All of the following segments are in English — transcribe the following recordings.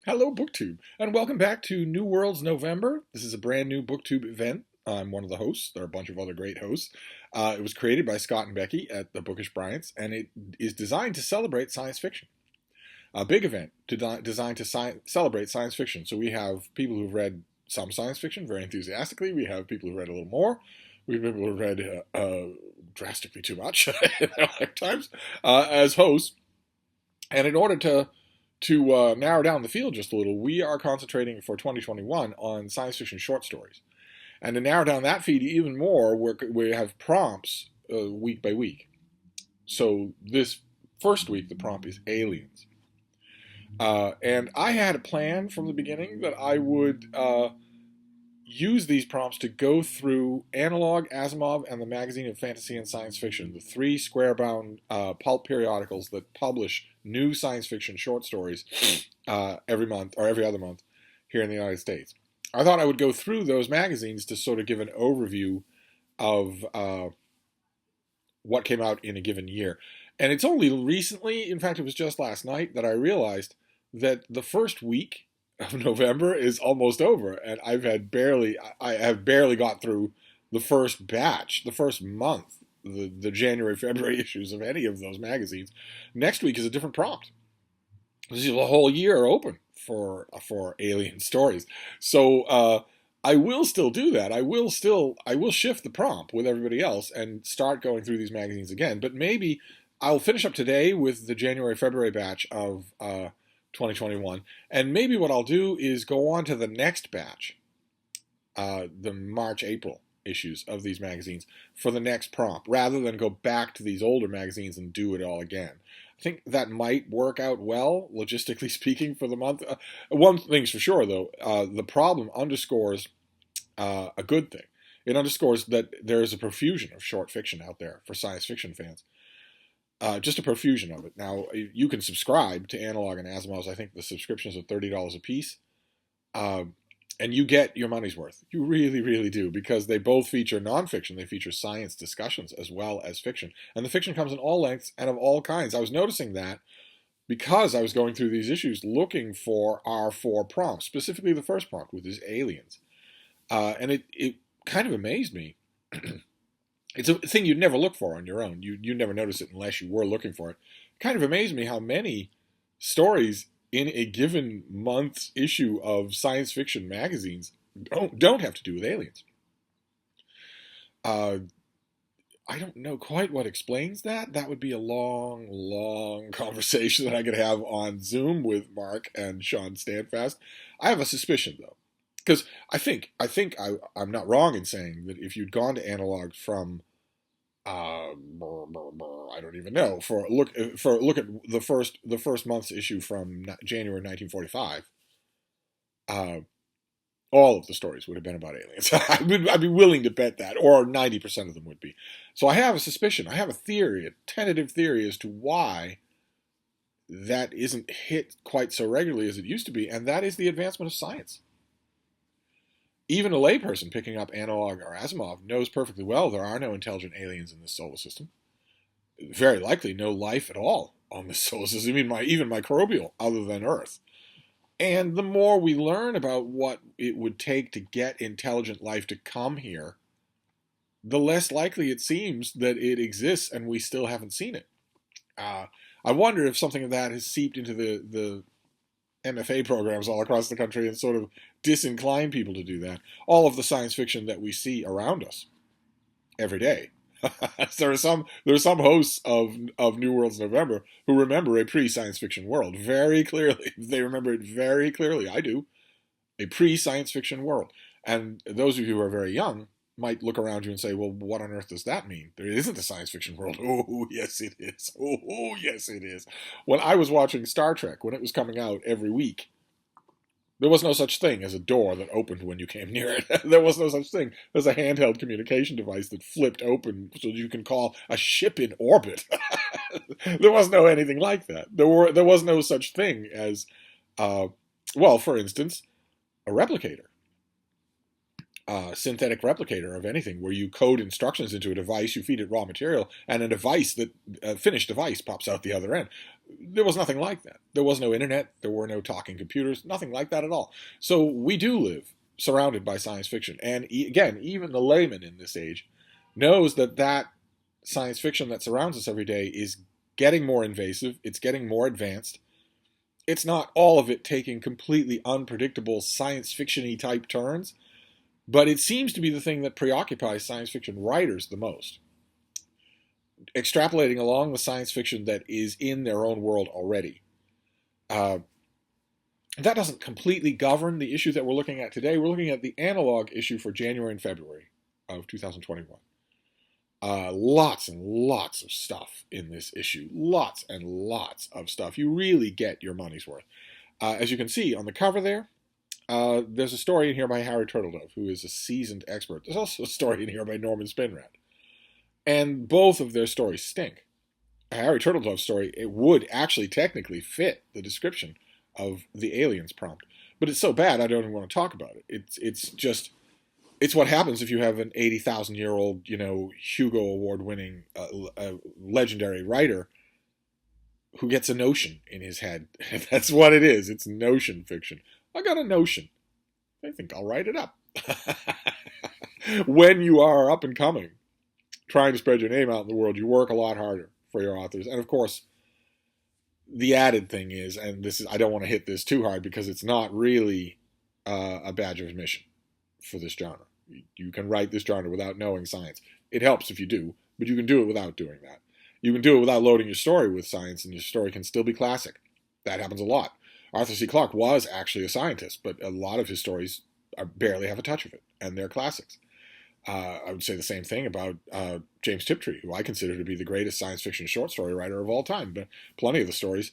Hello, BookTube, and welcome back to New Worlds November. This is a brand new BookTube event. I'm one of the hosts. There are a bunch of other great hosts. It was created by Scott and Becky at the Bookish Bryants, and it is designed to celebrate science fiction. A big event designed to celebrate science fiction. So we have people who've read some science fiction very enthusiastically. We have people who've read a little more. We have people who've read drastically too much in their lifetimes as hosts. And in order to narrow down the field just a little, we are concentrating for 2021 on science fiction short stories. And to narrow down that feed even more, we have prompts week by week. So this first week, the prompt is aliens. And I had a plan from the beginning that I would use these prompts to go through Analog, Asimov, and the Magazine of Fantasy and Science Fiction, the three square-bound pulp periodicals that publish new science fiction short stories every month or every other month here in the United States. I thought I would go through those magazines to sort of give an overview of what came out in a given year. And it's only recently, in fact, it was just last night, that I realized that the first week of November is almost over, and I have barely got through the first batch, the first month, the January, February issues of any of those magazines. Next week is a different prompt. This is the whole year open for alien stories. So I will still do that. I will shift the prompt with everybody else and start going through these magazines again. But maybe I'll finish up today with the January, February batch of 2021, and maybe what I'll do is go on to the next batch, the March, April issues of these magazines for the next prompt, rather than go back to these older magazines and do it all again. I think that might work out well, logistically speaking, for the month. One thing's for sure, though, the problem underscores a good thing. It underscores that there is a profusion of short fiction out there for science fiction fans. Just a profusion of it. Now, you can subscribe to Analog and Asimov's. I think the subscriptions are $30 a piece. And you get your money's worth. You really, really do, because they both feature nonfiction. They feature science discussions as well as fiction. And the fiction comes in all lengths and of all kinds. I was noticing that because I was going through these issues looking for our four prompts, specifically the first prompt, which is aliens. And it kind of amazed me. It's a thing you'd never look for on your own. You'd never notice it unless you were looking for it. It kind of amazed me how many stories in a given month's issue of science fiction magazines don't have to do with aliens. I don't know quite what explains that. That would be a long, long conversation that I could have on Zoom with Mark and Sean Standfast. I have a suspicion, though. Because I think I'm not wrong in saying that if you'd gone to Analog from I don't even know for a look at the first month's issue from January 1945, all of the stories would have been about aliens. I'd be willing to bet that, or 90% of them would be. So I have a suspicion. I have a theory, a tentative theory as to why that isn't hit quite so regularly as it used to be, and that is the advancement of science. Even a layperson picking up Analog or Asimov knows perfectly well there are no intelligent aliens in this solar system. Very likely no life at all on this solar system, even microbial, other than Earth. And the more we learn about what it would take to get intelligent life to come here, the less likely it seems that it exists and we still haven't seen it. I wonder if something of that has seeped into the MFA programs all across the country and sort of disincline people to do that. All of the science fiction that we see around us every day. there are some hosts of New Worlds November who remember a pre-science fiction world very clearly. They remember it very clearly. I do. A pre-science fiction world. And those of you who are very young might look around you and say, well, what on earth does that mean? There isn't a science fiction world. Oh, yes, it is. Oh, yes, it is. When I was watching Star Trek, when it was coming out every week, there was no such thing as a door that opened when you came near it. There was no such thing as a handheld communication device that flipped open so you can call a ship in orbit. There was no anything like that. There was no such thing as, for instance, a replicator. Synthetic replicator of anything, where you code instructions into a device, you feed it raw material, and a finished device pops out the other end. there was nothing like that. There was no internet. There were no talking computers. Nothing like that at all. So we do live surrounded by science fiction. And again, even the layman in this age knows that that science fiction that surrounds us every day is getting more invasive. It's getting more advanced. It's not all of it taking completely unpredictable science fiction-y type turns, but it seems to be the thing that preoccupies science fiction writers the most. Extrapolating along the science fiction that is in their own world already. That doesn't completely govern the issue that we're looking at today. We're looking at the analog issue for January and February of 2021. Lots and lots of stuff in this issue. Lots and lots of stuff. You really get your money's worth. As you can see on the cover there, there's a story in here by Harry Turtledove, who is a seasoned expert. There's also a story in here by Norman Spinrad. And both of their stories stink. A Harry Turtledove's story, it would actually technically fit the description of the aliens prompt. But it's so bad, I don't even want to talk about it. It's what happens if you have an 80,000-year-old, Hugo Award-winning legendary writer who gets a notion in his head. That's what it is. It's notion fiction. I got a notion. I think I'll write it up. When you are up and coming, trying to spread your name out in the world, you work a lot harder for your authors. And of course, the added thing is, and this is, I don't want to hit this too hard because it's not really a badge of admission for this genre. You can write this genre without knowing science. It helps if you do, but you can do it without doing that. You can do it without loading your story with science, and your story can still be classic. That happens a lot. Arthur C. Clarke was actually a scientist, but a lot of his stories barely have a touch of it, and they're classics. I would say the same thing about James Tiptree, who I consider to be the greatest science fiction short story writer of all time. But plenty of the stories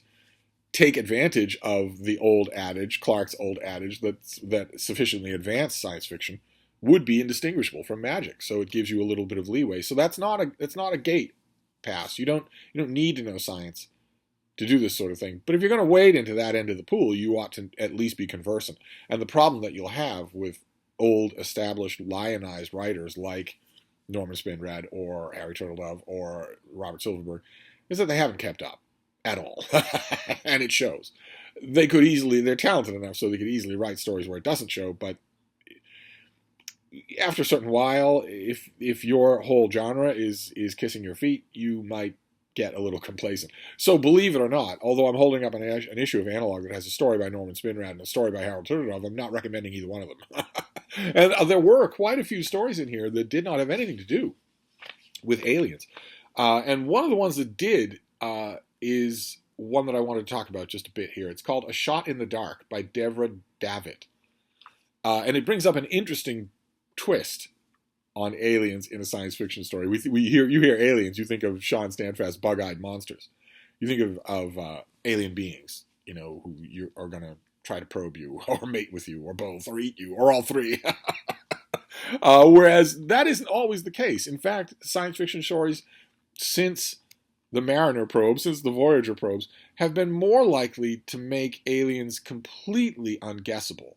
take advantage of the old adage, Clarke's old adage, that sufficiently advanced science fiction would be indistinguishable from magic. So it gives you a little bit of leeway. So that's not a gate pass. You don't need to know science to do this sort of thing. But if you're going to wade into that end of the pool, you ought to at least be conversant. And the problem that you'll have with old, established, lionized writers like Norman Spinrad or Harry Turtledove or Robert Silverberg is that they haven't kept up at all. And it shows. They're talented enough so they could easily write stories where it doesn't show, but after a certain while, if your whole genre is kissing your feet, you might get a little complacent. So believe it or not, although I'm holding up an issue of Analog that has a story by Norman Spinrad and a story by Harold Turtledove, I'm not recommending either one of them. And there were quite a few stories in here that did not have anything to do with aliens. And one of the ones that did is one that I wanted to talk about just a bit here. It's called A Shot in the Dark by Deborah Davitt. And it brings up an interesting twist on aliens in a science fiction story. You hear aliens, you think of Sean Stanfast's bug-eyed monsters. You think of alien beings, who you are going to try to probe you, or mate with you, or both, or eat you, or all three. Whereas that isn't always the case. In fact, science fiction stories, since the Mariner probes, since the Voyager probes, have been more likely to make aliens completely unguessable.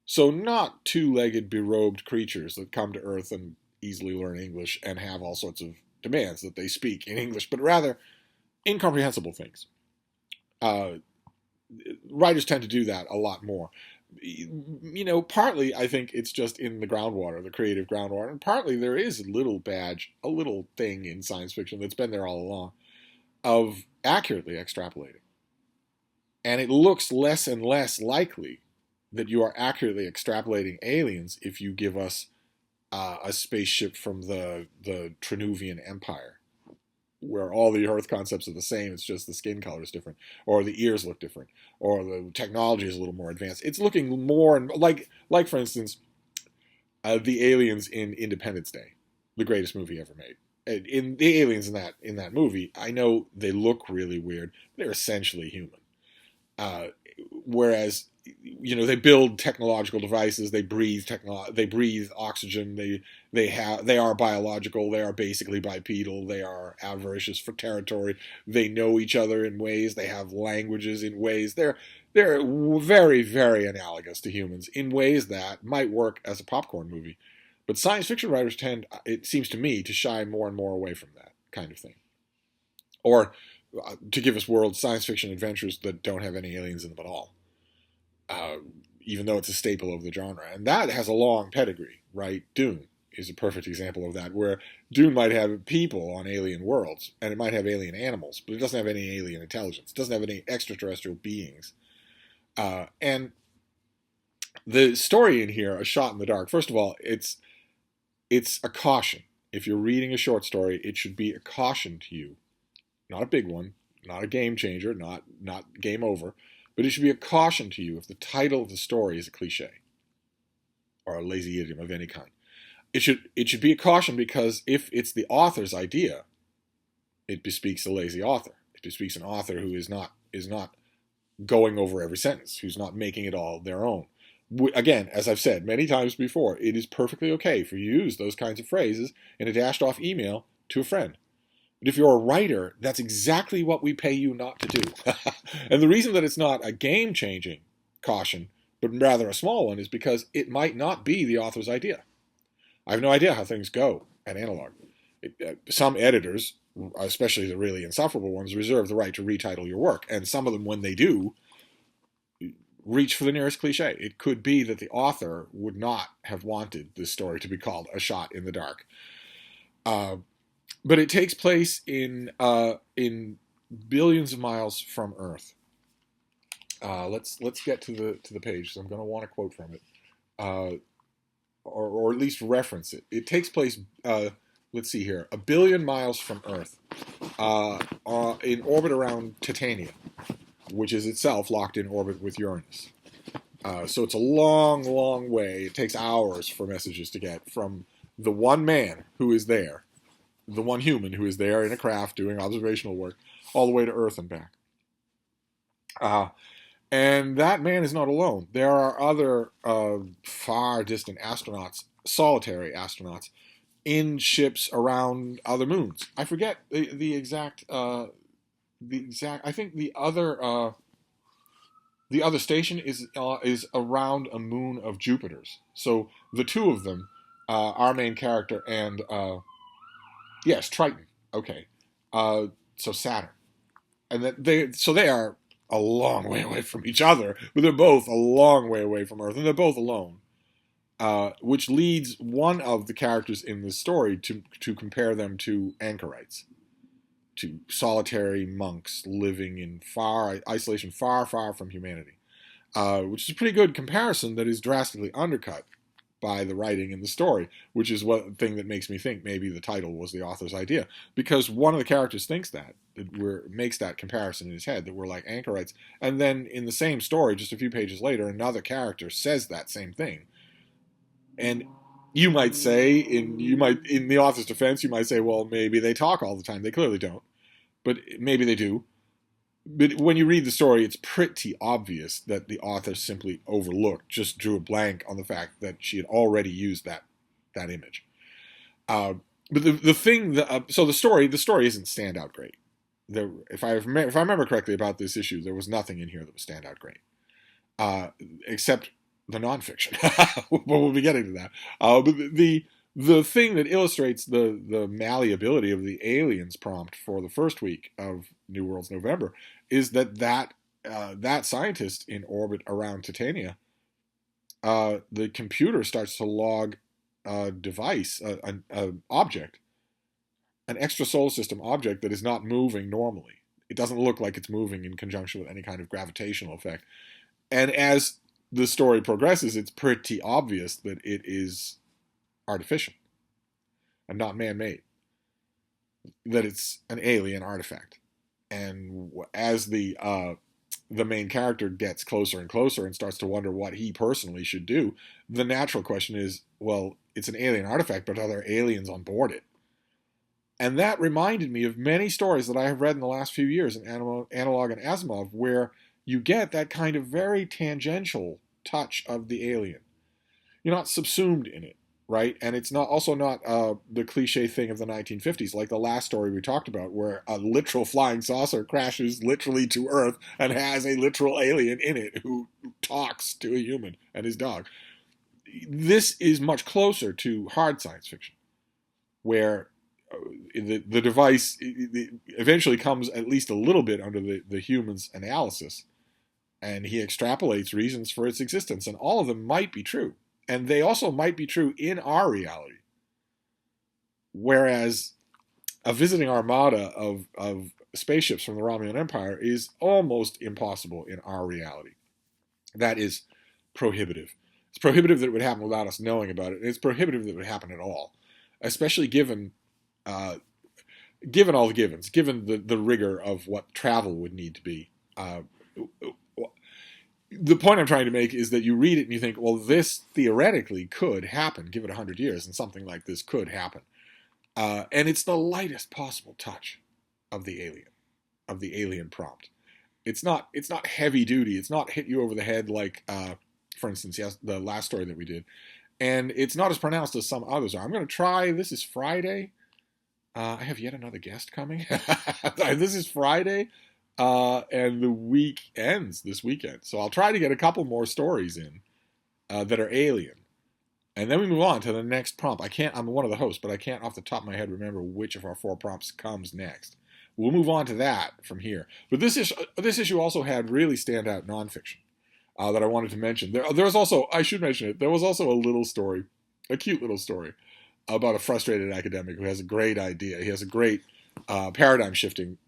So not two-legged, berobed creatures that come to Earth and easily learn English and have all sorts of demands that they speak in English, but rather incomprehensible things. Writers tend to do that a lot more. Partly I think it's just in the groundwater, the creative groundwater, and partly there is a little thing in science fiction that's been there all along of accurately extrapolating. And it looks less and less likely that you are accurately extrapolating aliens if you give us a spaceship from the Trenuvian Empire, where all the Earth concepts are the same, it's just the skin color is different, or the ears look different, or the technology is a little more advanced. It's looking more like for instance, the aliens in Independence Day, the greatest movie ever made. In the aliens in that movie, I know they look really weird. They're essentially human. Whereas, they build technological devices, they breathe oxygen, they are biological, they are basically bipedal, they are avaricious for territory, they know each other in ways, they have languages in ways, they're very, very analogous to humans in ways that might work as a popcorn movie. But science fiction writers tend, it seems to me, to shy more and more away from that kind of thing. Or to give us world science fiction adventures that don't have any aliens in them at all, uh, even though it's a staple of the genre. And that has a long pedigree, right? Dune is a perfect example of that, where Dune might have people on alien worlds, and it might have alien animals, but it doesn't have any alien intelligence. It doesn't have any extraterrestrial beings. And the story in here, A Shot in the Dark, first of all, it's a caution. If you're reading a short story, it should be a caution to you. Not a big one, not a game changer, not game over, but it should be a caution to you if the title of the story is a cliche or a lazy idiom of any kind. It should be a caution, because if it's the author's idea, it bespeaks a lazy author. It bespeaks an author who is not going over every sentence, who's not making it all their own. Again, as I've said many times before, it is perfectly okay for you to use those kinds of phrases in a dashed off email to a friend. But if you're a writer, that's exactly what we pay you not to do. And the reason that it's not a game-changing caution, but rather a small one, is because it might not be the author's idea. I have no idea how things go at Analog. Some editors, especially the really insufferable ones, reserve the right to retitle your work. And some of them, when they do, reach for the nearest cliche. It could be that the author would not have wanted this story to be called A Shot in the Dark. But it takes place in billions of miles from Earth. Let's get to the page. So I'm going to want to quote from it, or at least reference it. It takes place. Let's see here, 1 billion miles from Earth, in orbit around Titania, which is itself locked in orbit with Uranus. So it's a long, long way. It takes hours for messages to get from the one man who is there, the one human who is there in a craft doing observational work, all the way to Earth and back. And that man is not alone. There are other far distant astronauts, solitary astronauts, in ships around other moons. I forget the exact. I think the other station is around a moon of Jupiter's. So the two of them, our main character and yes, Triton. Okay, so Saturn, and that they are a long way away from each other, but they're both a long way away from Earth, and they're both alone. Which leads one of the characters in the story to compare them to anchorites, to solitary monks living in isolation, far, far from humanity, which is a pretty good comparison that is drastically undercut by the writing in the story, which is one thing that makes me think maybe the title was the author's idea, because one of the characters thinks makes that comparison in his head, that we're like anchorites, and then in the same story, just a few pages later, another character says that same thing. And you might say, in the author's defense, you might say, well, maybe they talk all the time. They clearly don't, but maybe they do. But when you read the story, it's pretty obvious that the author simply just drew a blank on the fact that she had already used that image. But the thing so the story isn't standout great. If I remember correctly about this issue, there was nothing in here that was standout great, except the nonfiction. But we'll be getting to that. But the thing that illustrates the malleability of the aliens prompt for the first week of New World's November is that scientist in orbit around Titania, the computer starts to log a device, an object, an extra solar system object that is not moving normally. It doesn't look like it's moving in conjunction with any kind of gravitational effect. And as the story progresses, it's pretty obvious that it is artificial and not man-made, that it's an alien artifact. And as the main character gets closer and closer and starts to wonder what he personally should do, the natural question is, well, it's an alien artifact, but are there aliens on board it? And that reminded me of many stories that I have read in the last few years in Analog and Asimov, where you get that kind of very tangential touch of the alien. You're not subsumed in it, right? And it's not the cliche thing of the 1950s, like the last story we talked about, where a literal flying saucer crashes literally to Earth and has a literal alien in it who talks to a human and his dog. This is much closer to hard science fiction, where the device eventually comes at least a little bit under the human's analysis, and he extrapolates reasons for its existence, and all of them might be true, and they also might be true in our reality. Whereas a visiting armada of spaceships from the Romulan Empire is almost impossible in our reality. That is prohibitive. It's prohibitive that it would happen without us knowing about it, and it's prohibitive that it would happen at all, especially given given all the givens, given the rigor of what travel would need to be. The point I'm trying to make is that you read it and you think, well, this theoretically could happen. Give it 100 years and something like this could happen. And it's the lightest possible touch of the alien prompt. It's not heavy duty. It's not hit you over the head like, for instance, the last story that we did. And it's not as pronounced as some others are. I'm going to try, this is Friday. I have yet another guest coming. This is Friday. And the week ends this weekend. So I'll try to get a couple more stories in that are alien. And then we move on to the next prompt. I'm one of the hosts, but I can't off the top of my head remember which of our 4 prompts comes next. We'll move on to that from here. But this issue also had really standout nonfiction that I wanted to mention. There was also, I should mention it, there was also a little story, a cute little story about a frustrated academic who has a great idea. He has a great paradigm-shifting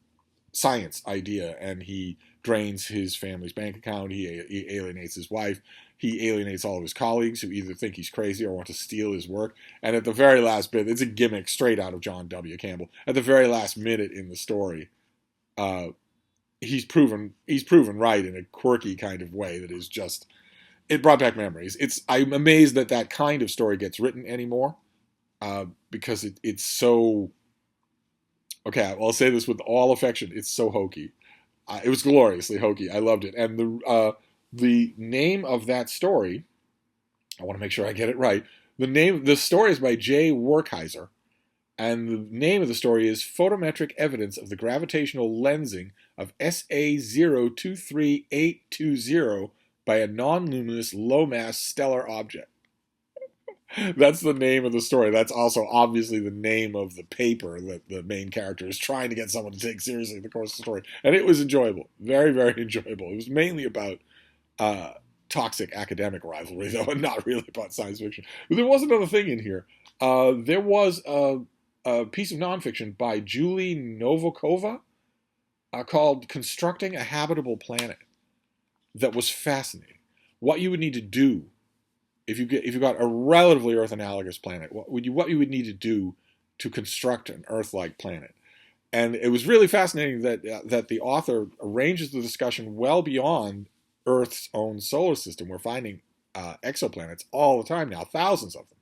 science idea, and he drains his family's bank account. He alienates his wife. He alienates all of his colleagues who either think he's crazy or want to steal his work. And at the very last bit, it's a gimmick straight out of John W. Campbell. At the very last minute in the story, he's proven right in a quirky kind of way that is just, it brought back memories. I'm amazed that kind of story gets written anymore, because it's so. Okay, well, I'll say this with all affection. It's so hokey. It was gloriously hokey. I loved it. And the name of that story, I want to make sure I get it right. The story is by Jay Werkheiser, and the name of the story is Photometric Evidence of the Gravitational Lensing of SA023820 by a Non-Luminous Low-Mass Stellar Object. That's the name of the story. That's also obviously the name of the paper that the main character is trying to get someone to take seriously in the course of the story. And it was enjoyable. Very, very enjoyable. It was mainly about toxic academic rivalry, though, and not really about science fiction. But there was another thing in here. There was a piece of nonfiction by Julie Novakova called Constructing a Habitable Planet that was fascinating. What you would need to do if you got a relatively Earth-analogous planet, what you would need to do to construct an Earth-like planet. And it was really fascinating that the author arranges the discussion well beyond Earth's own solar system. We're finding exoplanets all the time now, thousands of them.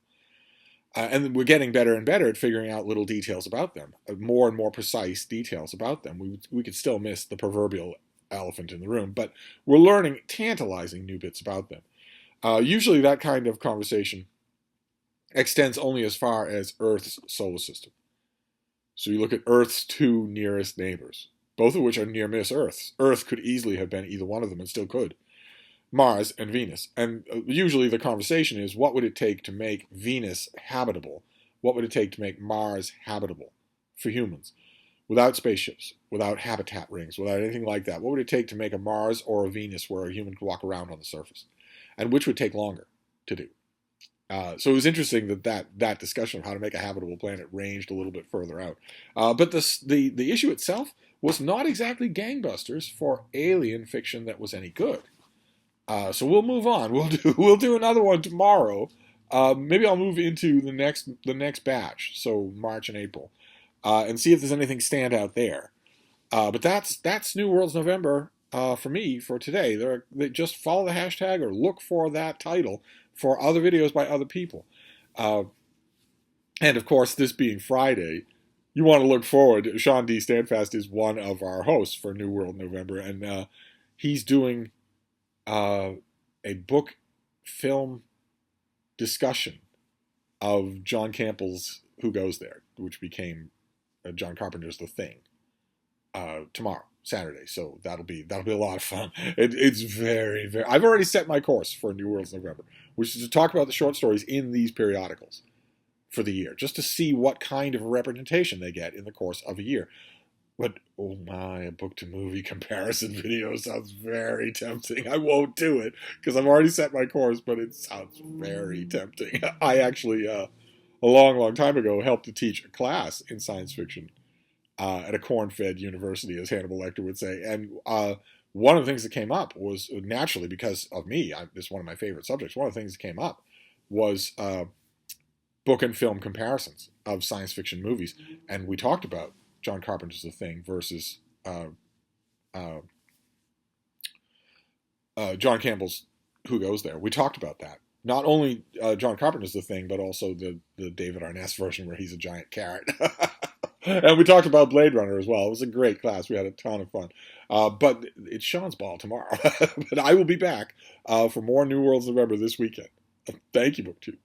And we're getting better and better at figuring out little details about them, more and more precise details about them. We could still miss the proverbial elephant in the room, but we're learning tantalizing new bits about them. Usually that kind of conversation extends only as far as Earth's solar system. So you look at Earth's 2 nearest neighbors, both of which are near-miss Earths. Earth could easily have been either one of them and still could. Mars and Venus. And usually the conversation is, what would it take to make Venus habitable? What would it take to make Mars habitable for humans? Without spaceships, without habitat rings, without anything like that. What would it take to make a Mars or a Venus where a human could walk around on the surface? And which would take longer to do. So it was interesting that discussion of how to make a habitable planet ranged a little bit further out. But the issue itself was not exactly gangbusters for alien fiction that was any good. So we'll move on. We'll do another one tomorrow. Maybe I'll move into the next batch, so March and April, and see if there's anything stand out there. But that's New Worlds November. For me, for today, they just follow the hashtag or look for that title for other videos by other people. And of course, this being Friday, you want to look forward. Sean D. Standfast is one of our hosts for New World November, and he's doing a book film discussion of John Campbell's Who Goes There, which became John Carpenter's The Thing, tomorrow. Saturday, so that'll be a lot of fun. It's very, very. I've already set my course for New Worlds November, which is to talk about the short stories in these periodicals for the year, just to see what kind of representation they get in the course of a year. But, oh my, a book to movie comparison video sounds very tempting. I won't do it because I've already set my course, but it sounds very tempting. I actually, a long, long time ago, helped to teach a class in science fiction at a corn-fed university, as Hannibal Lecter would say. And one of the things that came up was, naturally, because of me, this is one of my favorite subjects, one of the things that came up was book and film comparisons of science fiction movies. And we talked about John Carpenter's The Thing versus John Campbell's Who Goes There. We talked about that. Not only John Carpenter's The Thing, but also the David Arness version where he's a giant carrot. And we talked about Blade Runner as well. It was a great class. We had a ton of fun. But it's Sean's ball tomorrow. But I will be back for more New Worlds November this weekend. Thank you, BookTube.